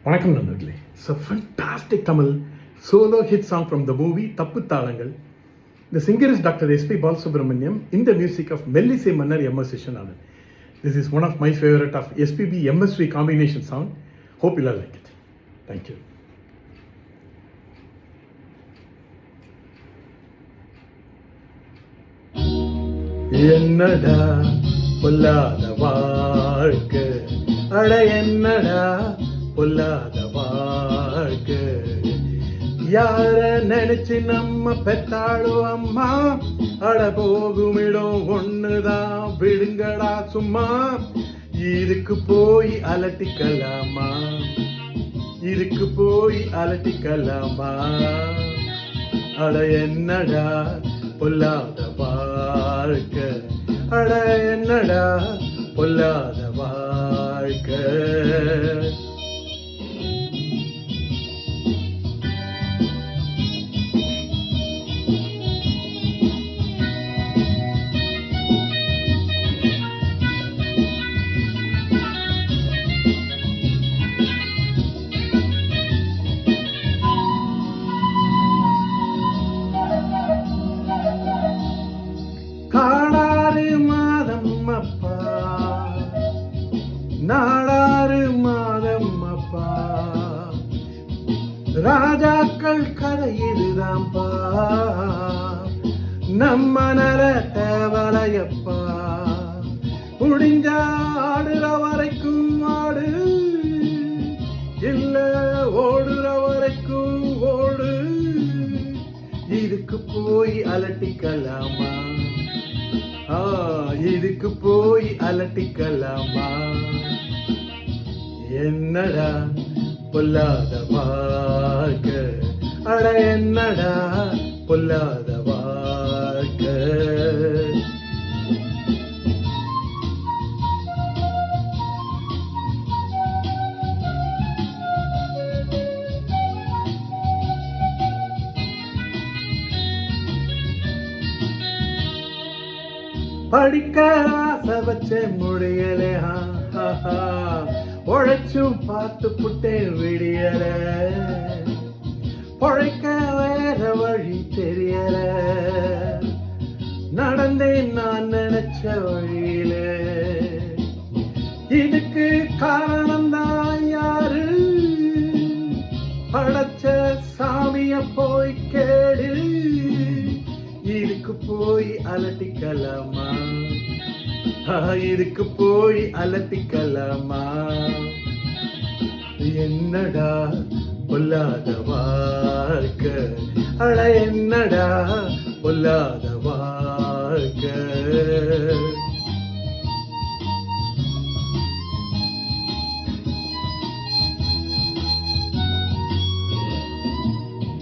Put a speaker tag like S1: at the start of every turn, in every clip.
S1: வணக்கம் நண்பர்களே. It's a fantastic Tamil solo hit song from the movie தப்பு தாளங்கள். The singer is Dr. S.P. Balasubramaniam in the music of மெல்லிசை மன்னர் M.S. Viswanathan. This is one of my favorite of SPB MSV combination song. Hope you all like it. Thank you. என்னடா பொல்லாத வாழ்க்கை, அட என்னடா பொல்லாத வாழ்க்கை, யார நினைச்சு நம்ம பெத்தாளோ அம்மா, அட போகுமிடம் ஒண்ணுதான் விடுங்கடா சும்மா, இதுக்கு போய் அலட்டிக்கலாமா, இதுக்கு போய் அலட்டிக்கலாமா, அட என்னடா பொல்லாத வாழ்க்கை, அட என்னடா பொல்லாத வாழ்க்கை. காடாறு மாதம் அப்பா, நாடாறு மாதம் அப்பா, ராஜாக்கள் கதை இதுதான்ப்பா, நம்ம நல தேவலையப்பா, முடிஞ்சா ஆடுற வரைக்கும் ஆடு, இல்ல ஓடுற வரைக்கும் ஓடு, இதுக்கு போய் அலட்டிக்கலாமா, இதுக்கு போய் அலட்டிக்கலாமா, என்னடா பொல்லாத வாழ்க்கை, அட என்னடா பொல்லாத வாழ்க்கை. படிக்க ஆசை வச்ச முடியல, உழைச்சும் பார்த்து புட்டேன் விடியல, பொழைக்க வேற வழி தெரியல, நடந்தேன் நான் நினைச்ச வழியில, இதுக்கு காரணம்தான் யாரு, படைச்ச சாமிய போய் கேடு, இதுக்கு போய் அலட்டிக்கலாமா, இதுக்கு போய் அலட்டிக்கலாமா, என்னடா பொல்லாத வாழ்க்கை, அட என்னடா பொல்லாத வாழ்க்கை.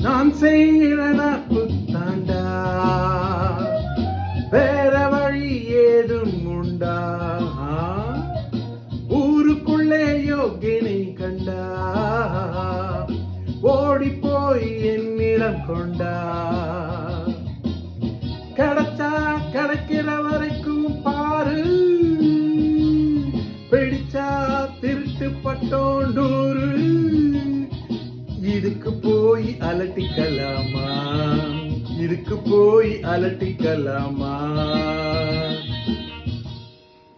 S1: நான் செய்கிற புத்தாண்டா, வேற வழி ஏதும் உண்டா, ஊருக்குள்ளே யோகினை கண்டா, ஓடி போய் என்னிடம் கொண்டா, கிடைச்சா கிடைக்கிற வரைக்கும் பாரு, பிடிச்சா திருட்டு பட்டோண்டூரு, இதுக்கு போய் அலட்டிக்கலாமா, இதுக்கு போய் அலட்டிக்கலாமா,